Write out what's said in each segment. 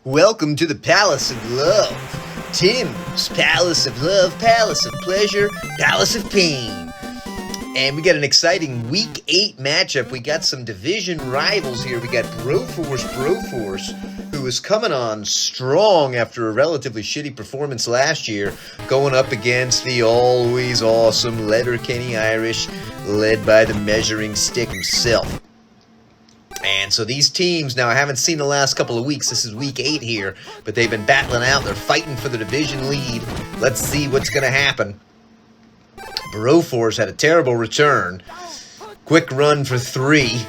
Welcome to the Palace of Love. Tim's Palace of Love, Palace of Pleasure, Palace of Pain. And we got an exciting Week 8 matchup. We got some division rivals here. We got BROFORCE, who is coming on strong after a relatively shitty performance last year, going up against the always awesome Letterkenny Irish, led by the measuring stick himself. And so these teams, now I haven't seen the last couple of weeks, this is Week 8 here, but they've been battling out, they're fighting for the division lead. Let's see what's going to happen. BROFORCE had a terrible return. Quick run for 3.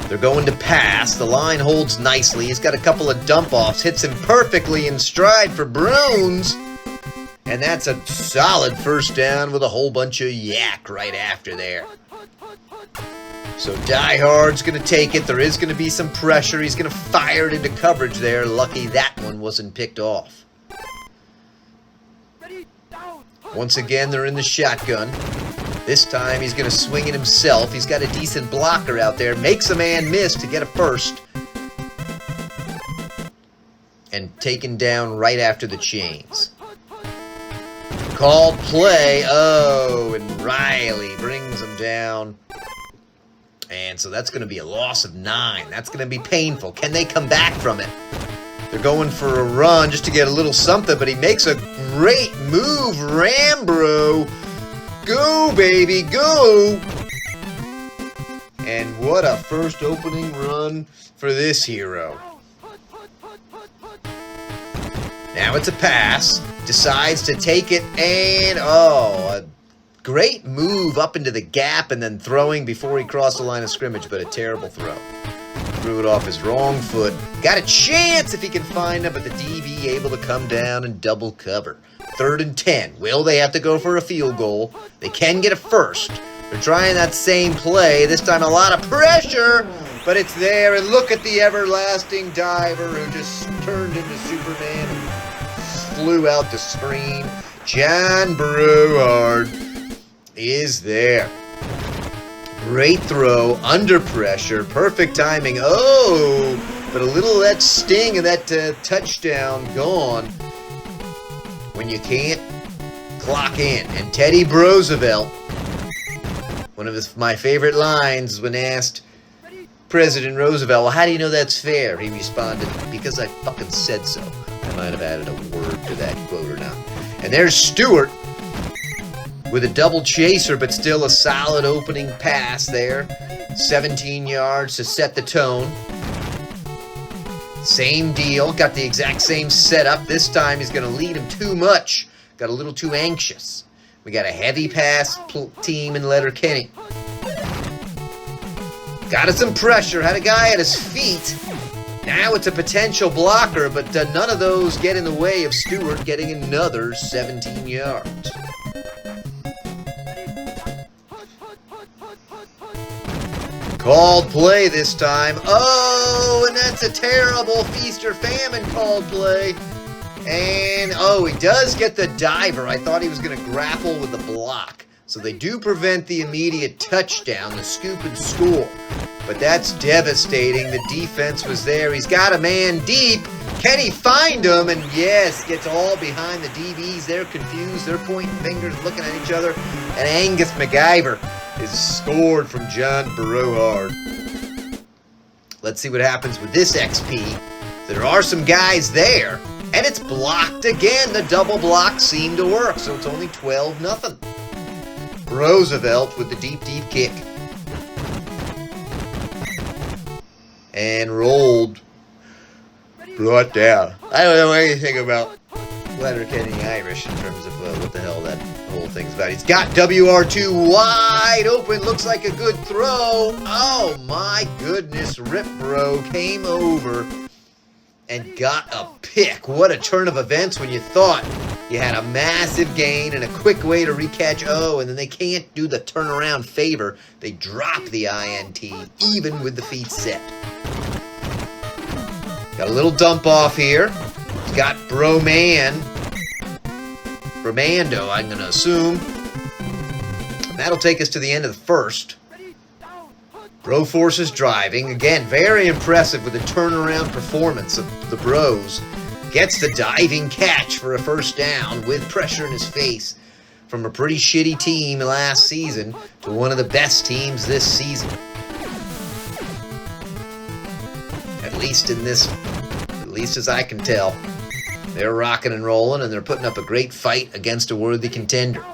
They're going to pass. The line holds nicely. He's got a couple of dump-offs. Hits him perfectly in stride for Brones. And that's a solid first down with a whole bunch of yak right after there. So Die Hard's going to take it. There is going to be some pressure. He's going to fire it into coverage there. Lucky that one wasn't picked off. Once again, they're in the shotgun. This time, he's going to swing it himself. He's got a decent blocker out there. Makes a man miss to get a first. And taken down right after the chains. Called play. Oh, and Riley brings him down. And so that's going to be a loss of 9. That's going to be painful. Can they come back from it? They're going for a run just to get a little something, but he makes a great move. Rambro. Go, baby, go. And what a first opening run for this hero. Now it's a pass. Decides to take it, and a great move up into the gap and then throwing before he crossed the line of scrimmage, but a terrible throw. Threw it off his wrong foot. Got a chance if he can find him, but the DB able to come down and double cover. 3rd and 10. Will they have to go for a field goal? They can get a first. They're trying that same play. This time a lot of pressure, but it's there. And look at the everlasting diver who just turned into Superman and flew out the screen. John Brohard is there. Great throw, under pressure, perfect timing. Oh, but a little of that sting and that touchdown gone when you can't clock in. And Teddy Roosevelt, one of my favorite lines when asked President Roosevelt, well, how do you know that's fair? He responded, because I fucking said so. I might have added a word to that quote or not. And there's Stewart with a double chaser, but still a solid opening pass there. 17 yards to set the tone. Same deal. Got the exact same setup. This time he's going to lead him too much. Got a little too anxious. We got a heavy pass team in Letterkenny. Got us some pressure. Had a guy at his feet. Now it's a potential blocker, but none of those get in the way of Stewart getting another 17 yards. Called play this time. Oh, and that's a terrible feast or famine called play. And, he does get the diver. I thought he was going to grapple with the block. So they do prevent the immediate touchdown, the scoop and score. But that's devastating. The defense was there. He's got a man deep. Can he find him? And yes, gets all behind the DBs. They're confused. They're pointing fingers, looking at each other. And Angus MacGyver is scored from John Brohard. Let's see what happens with this XP. There are some guys there, and it's blocked again. The double block seemed to work, so it's only 12-0. Roosevelt with the deep kick. And rolled. Brought down. I don't know anything about Letterkenny Irish in terms of what the hell that whole thing's about. He's got WR2 wide open. Looks like a good throw. Oh my goodness. Rip Bro came over and got a pick. What a turn of events when you thought you had a massive gain and a quick way to recatch. And then they can't do the turnaround favor. They drop the INT even with the feet set. Got a little dump off here. He's got Bromando, I'm going to assume. And that'll take us to the end of the first. BROFORCE is driving. Again, very impressive with the turnaround performance of the Bros. Gets the diving catch for a first down with pressure in his face from a pretty shitty team last season to one of the best teams this season. At least as I can tell. They're rocking and rolling, and they're putting up a great fight against a worthy contender.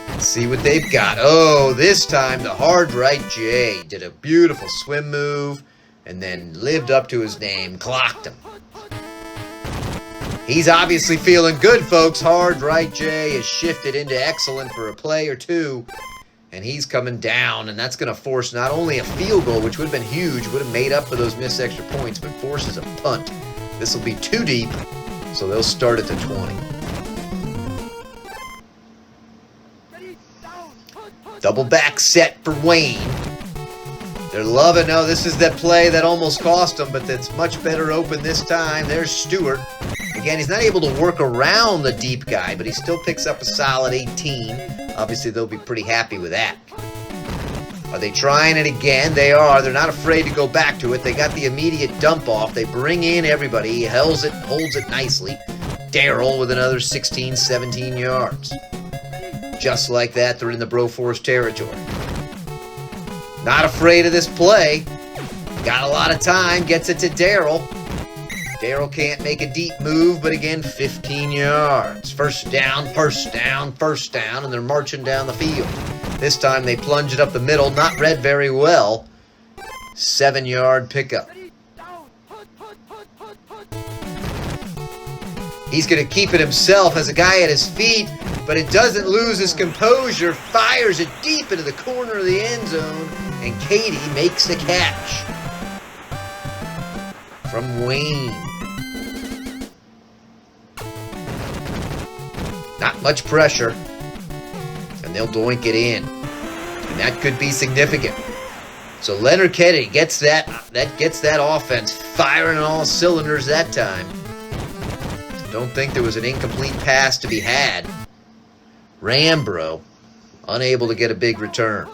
Let's see what they've got. Oh, this time the hard right J did a beautiful swim move and then lived up to his name, clocked him. He's obviously feeling good, folks. Hard right J has shifted into excellent for a play or two, and he's coming down, and that's going to force not only a field goal, which would have been huge, would have made up for those missed extra points, but forces a punt. This will be too deep, so they'll start at the 20. Double back set for Wayne. They're loving, oh, this is that play that almost cost them, but that's much better open this time. There's Stewart. Again, he's not able to work around the deep guy, but he still picks up a solid 18. Obviously, they'll be pretty happy with that. Are they trying it again? They are. They're not afraid to go back to it. They got the immediate dump off. They bring in everybody. He holds it nicely. Darryl with another 16, 17 yards. Just like that, they're in the BROFORCE territory. Not afraid of this play. Got a lot of time. Gets it to Darryl. Darryl can't make a deep move, but again, 15 yards. First down, first down, first down, and they're marching down the field. This time they plunge it up the middle. Not read very well. 7-yard pickup. He's going to keep it himself as a guy at his feet, but it doesn't lose his composure. Fires it deep into the corner of the end zone, and Katie makes the catch. From Wayne. Not much pressure, and they'll doink it in. And that could be significant. So Letterkenny gets that offense firing on all cylinders that time. Don't think there was an incomplete pass to be had. Rambro, unable to get a big return.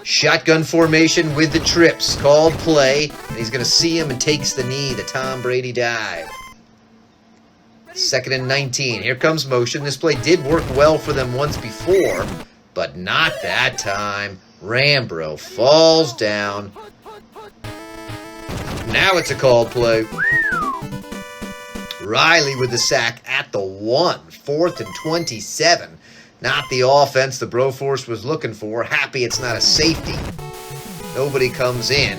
Shotgun formation with the trips. Called play. And he's going to see him and takes the knee. The Tom Brady dive. 2nd and 19. Here comes motion. This play did work well for them once before, but not that time. Rambro falls down. Now it's a called play. Riley with the sack at the 1. 4th and 27. Not the offense the BROFORCE was looking for. Happy it's not a safety. Nobody comes in.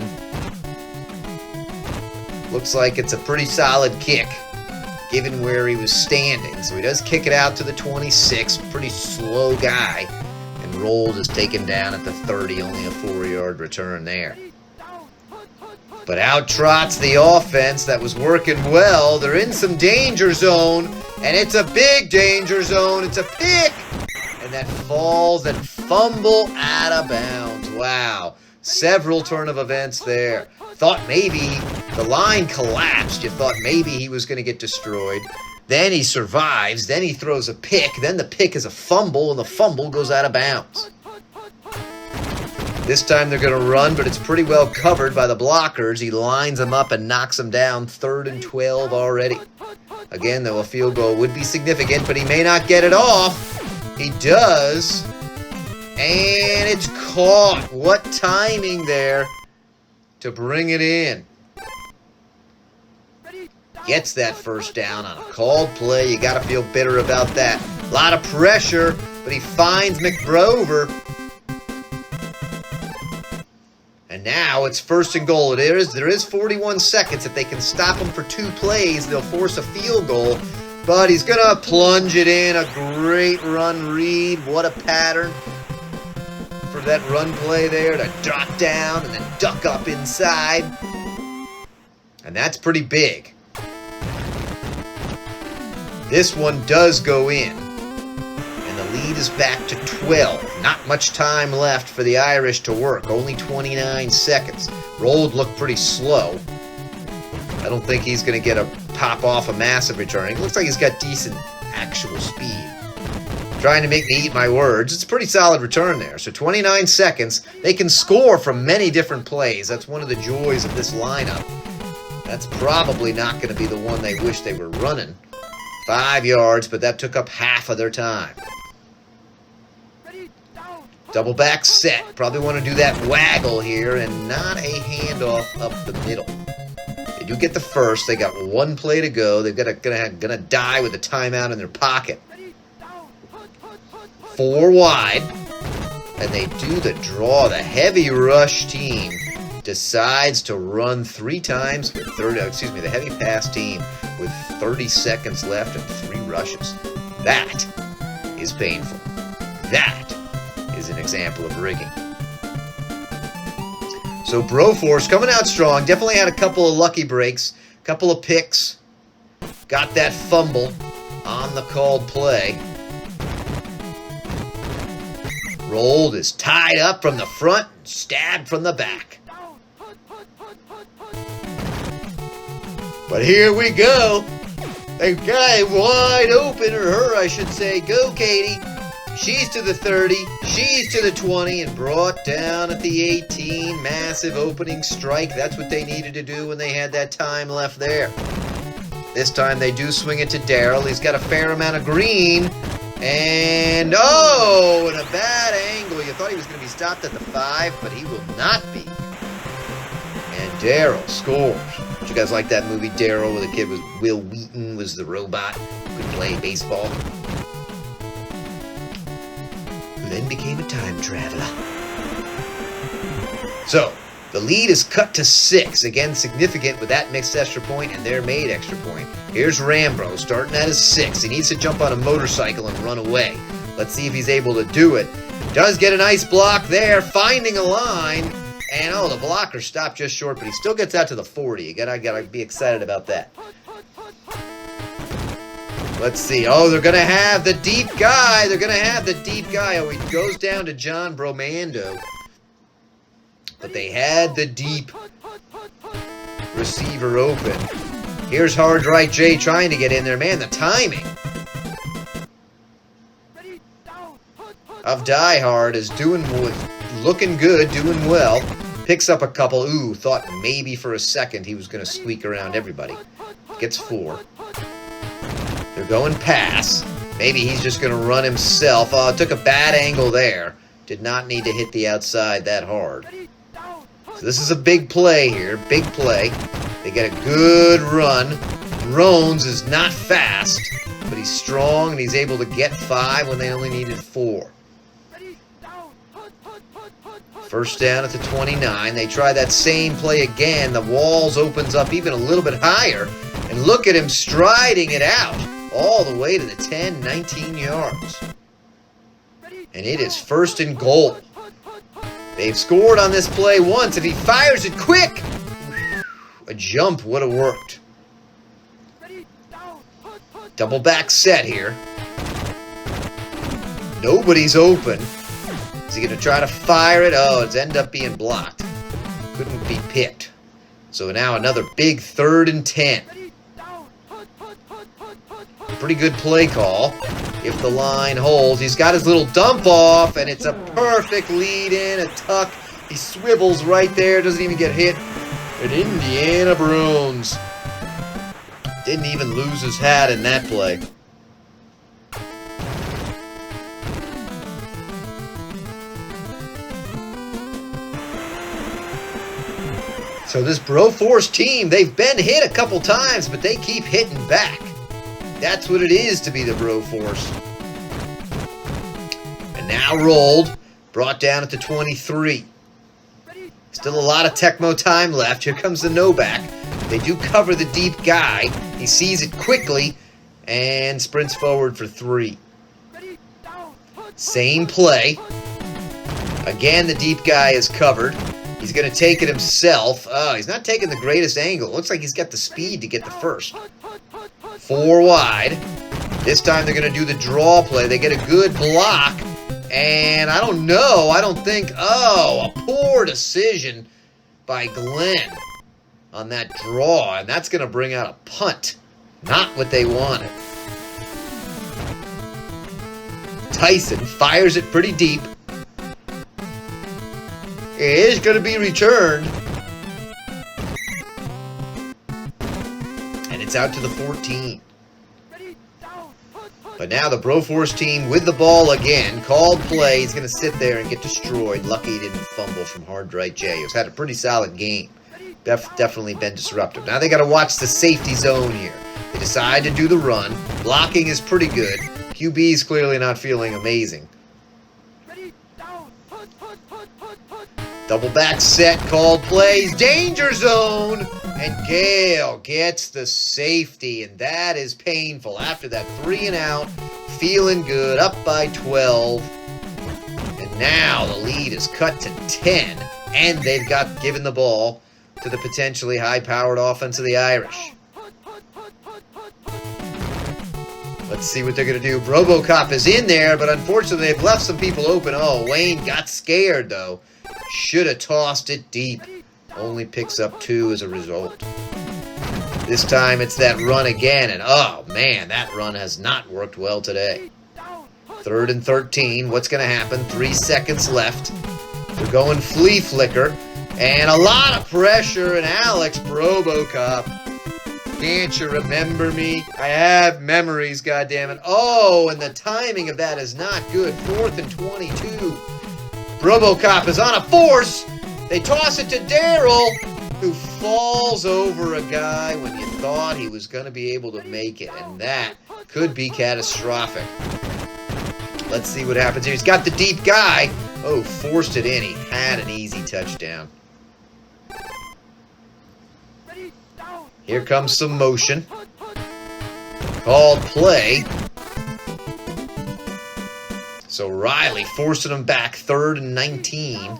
Looks like it's a pretty solid kick, given where he was standing. So he does kick it out to the 26. Pretty slow guy. And Rolled is taken down at the 30. Only a 4-yard return there. But out trots the offense that was working well. They're in some danger zone. And it's a big danger zone. It's a pick. And that falls and fumble out of bounds. Wow. Several turn of events there. Thought maybe the line collapsed. You thought maybe he was going to get destroyed. Then he survives. Then he throws a pick. Then the pick is a fumble, and the fumble goes out of bounds. This time they're going to run, but it's pretty well covered by the blockers. He lines them up and knocks them down. 3rd and 12 already. Again, though, a field goal would be significant, but he may not get it off. He does. And it's caught. What timing there to bring it in. Gets that first down on a called play. You got to feel bitter about that. A lot of pressure, but he finds McBrover. And now it's 1st and goal. There is 41 seconds. If they can stop him for 2 plays, they'll force a field goal. But he's going to plunge it in. A great run read. What a pattern for that run play there to drop down and then duck up inside. And that's pretty big. This one does go in. And the lead is back to 12. Not much time left for the Irish to work. Only 29 seconds. Rolled looked pretty slow. I don't think he's going to get a pop off a massive return. It looks like he's got decent actual speed. Trying to make me eat my words. It's a pretty solid return there. So 29 seconds. They can score from many different plays. That's one of the joys of this lineup. That's probably not going to be the one they wish they were running. 5 yards, but that took up half of their time. Double back set. Probably want to do that waggle here and not a handoff up the middle. They do get the first. They got one play to go. They've got gonna die with a timeout in their pocket. 4 wide, and they do the draw. The heavy rush team decides to run 3 times with the heavy pass team with 30 seconds left and 3 rushes. That is painful. That is an example of rigging. So BROFORCE coming out strong. Definitely had a couple of lucky breaks, couple of picks. Got that fumble on the called play. Rolled, is tied up from the front, stabbed from the back. But here we go. A guy wide open, or her, I should say. Go, Katie. She's to the 30. She's to the 20 and brought down at the 18. Massive opening strike. That's what they needed to do when they had that time left there. This time they do swing it to Daryl. He's got a fair amount of green. And, oh, in a bad angle. You thought he was going to be stopped at the 5, but he will not be. And Daryl scores. Did you guys like that movie, Daryl, where the kid was Will Wheaton was the robot who could play baseball? Who then became a time traveler. So, the lead is cut to 6. Again, significant with that mixed extra point and their made extra point. Here's Rambro starting at his 6. He needs to jump on a motorcycle and run away. Let's see if he's able to do it. Does get a nice block there, finding a line. And, oh, the blocker stopped just short, but he still gets out to the 40. You gotta be excited about that. Let's see. Oh, they're going to have the deep guy. They're going to have the deep guy. Oh, he goes down to John Bromando. But they had the deep receiver open. Here's Hard Right J trying to get in there. Man, the timing of Die Hard is looking good, doing well. Picks up a couple. Ooh, thought maybe for a second he was going to squeak around everybody. Gets 4. They're going pass. Maybe he's just going to run himself. Oh, took a bad angle there. Did not need to hit the outside that hard. So this is a big play here. Big play. They get a good run. Rones is not fast, but he's strong and he's able to get 5 when they only needed 4. First down at the 29. They try that same play again. The walls opens up even a little bit higher. And look at him striding it out all the way to the 10, 19 yards. And it is 1st and goal. They've scored on this play once. If he fires it quick, a jump would have worked. Double back set here. Nobody's open. Is he going to try to fire it? Oh, it's ended up being blocked. Couldn't be picked. So now another big 3rd and 10. Pretty good play call. If the line holds, he's got his little dump off, and it's a perfect lead in, a tuck. He swivels right there, doesn't even get hit. And Indiana Bruins didn't even lose his hat in that play. So this BROFORCE team, they've been hit a couple times, but they keep hitting back. That's what it is to be the BROFORCE. And now rolled, brought down at the 23. Still a lot of Tecmo time left. Here comes the no-back. They do cover the deep guy. He sees it quickly and sprints forward for 3. Same play. Again, the deep guy is covered. He's going to take it himself. Oh, he's not taking the greatest angle. Looks like he's got the speed to get the first. 4 wide. This time they're going to do the draw play. They get a good block. And I don't know. I don't think... Oh, a poor decision by Glenn on that draw. And that's going to bring out a punt. Not what they wanted. Tyson fires it pretty deep. It is going to be returned. And it's out to the 14. But now the Broforce team with the ball again. Called play. He's going to sit there and get destroyed. Lucky he didn't fumble from Hard Right J. He's had a pretty solid game. Definitely been disruptive. Now they got to watch the safety zone here. They decide to do the run. Blocking is pretty good. QB's clearly not feeling amazing. Double back set, called plays, danger zone, and Gale gets the safety, and that is painful. After that 3 and out, feeling good, up by 12, and now the lead is cut to 10, and they've given the ball to the potentially high-powered offense of the Irish. Let's see what they're going to do. RoboCop is in there, but unfortunately they've left some people open. Oh, Wayne got scared, though. Should have tossed it deep. Only picks up 2 as a result. This time it's that run again, and oh, man, that run has not worked well today. 3rd and 13. What's going to happen? 3 seconds left. They're going flea flicker, and a lot of pressure, and Alex RoboCop. Can't you remember me? I have memories, goddammit. Oh, and the timing of that is not good. 4th and 22. RoboCop is on a force. They toss it to Daryl, who falls over a guy when you thought he was going to be able to make it, and that could be catastrophic. Let's see what happens here. He's got the deep guy. Oh, forced it in. He had an easy touchdown. Here comes some motion. Called play. So Riley forcing them back, 3rd and 19.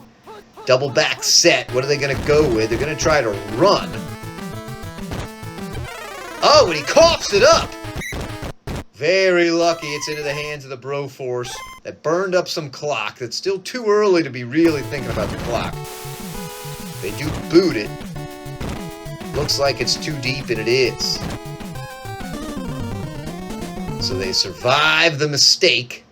Double back set. What are they going to go with? They're going to try to run. Oh, and he coughs it up. Very lucky it's into the hands of the Broforce. That burned up some clock. That's still too early to be really thinking about the clock. They do boot it. Looks like it's too deep, and it is. So they survive the mistake.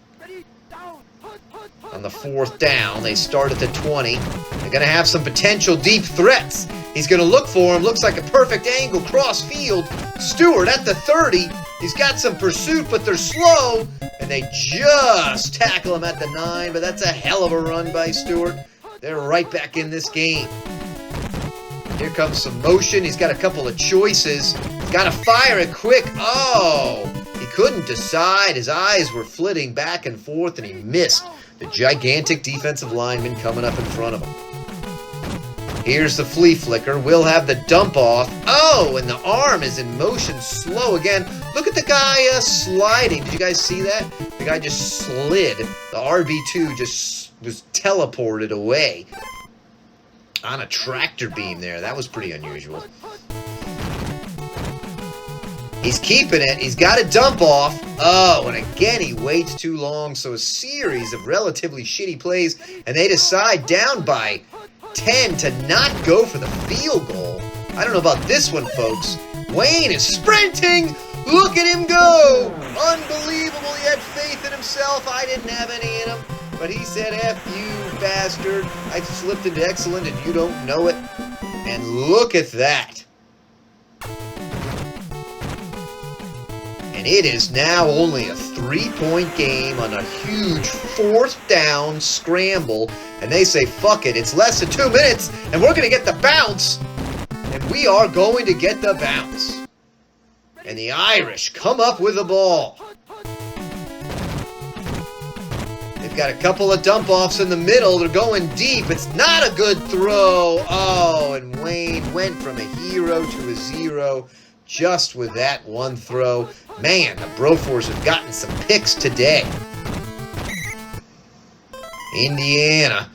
On the 4th down, they start at the 20. They're going to have some potential deep threats. He's going to look for him. Looks like a perfect angle, cross field. Stewart at the 30. He's got some pursuit, but they're slow. And they just tackle him at the 9, but that's a hell of a run by Stewart. They're right back in this game. Here comes some motion. He's got a couple of choices. He's got to fire it quick. Oh, he couldn't decide. His eyes were flitting back and forth, and he missed the gigantic defensive lineman coming up in front of him. Here's the flea flicker. We'll have the dump off. Oh, and the arm is in motion slow again. Look at the guy sliding. Did you guys see that? The guy just slid. The RB2 just was teleported away on a tractor beam there. That was pretty unusual. He's keeping it. He's got a dump off. Oh, and again he waits too long. So a series of relatively shitty plays, and they decide down by 10 to not go for the field goal. I don't know about this one, folks. Wayne is sprinting. Look at him go. Unbelievable. He had faith in himself. I didn't have any in him. But he said, F you, bastard. I slipped into excellent and you don't know it. And look at that. And it is now only a 3-point game on a huge 4th down scramble. And they say, fuck it, it's less than 2 minutes, and we're going to get the bounce. And we are going to get the bounce. And the Irish come up with the ball. They've got a couple of dump-offs in the middle. They're going deep. It's not a good throw. Oh, and Wayne went from a hero to a 0 just with that one throw. Man, the Broforce have gotten some picks today. Indiana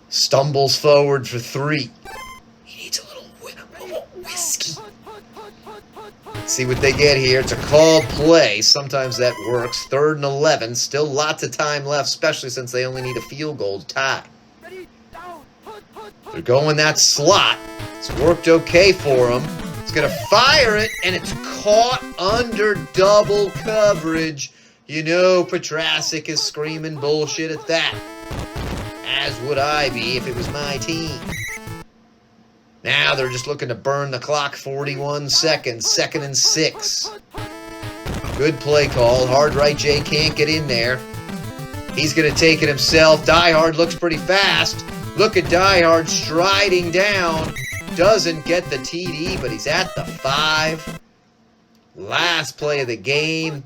stumbles forward for 3. He needs a little whiskey. Let's see what they get here. It's a called play. Sometimes that works. 3rd and 11. Still lots of time left, especially since they only need a field goal to tie. They're going that slot. It's worked okay for them. It's going to fire it, and it's caught under double coverage. You know Petrasic is screaming bullshit at that. As would I be if it was my team. Now they're just looking to burn the clock. 41 seconds. 2nd and 6. Good play call. Hard right J can't get in there. He's going to take it himself. Die Hard looks pretty fast. Look at Die Hard striding down. Doesn't get the TD, but he's at the 5. Last play of the game.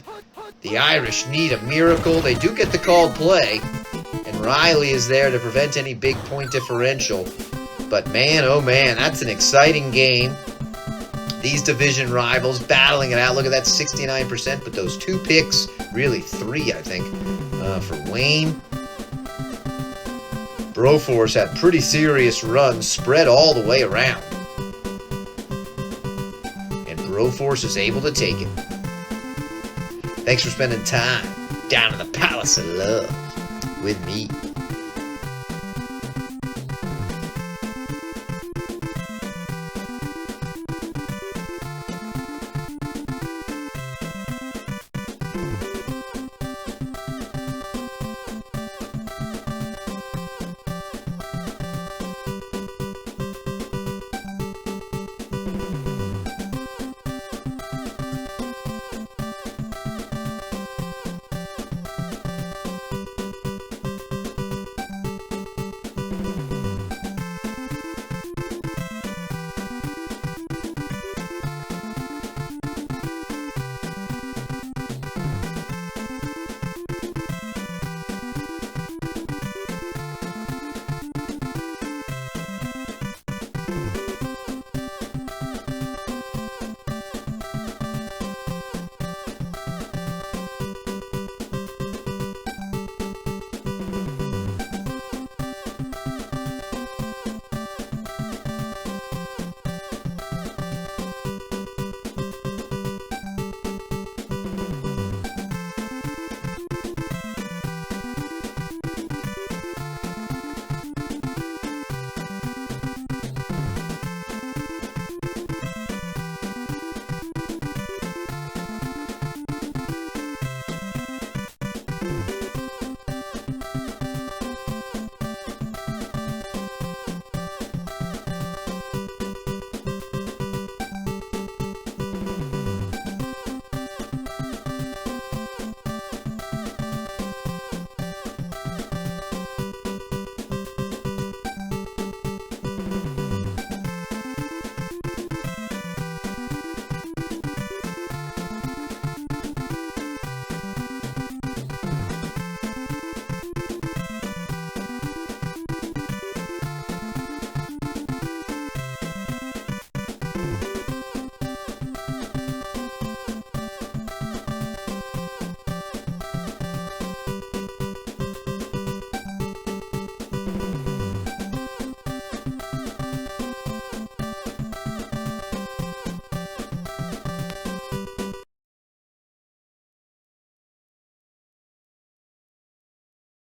The Irish need a miracle. They do get the called play. And Riley is there to prevent any big point differential. But man, oh man, that's an exciting game. These division rivals battling it out. Look at that, 69%. But those 2 picks, really 3, I think, for Wayne. Broforce had pretty serious runs spread all the way around. And Broforce is able to take it. Thanks for spending time down in the Palace of Love with me.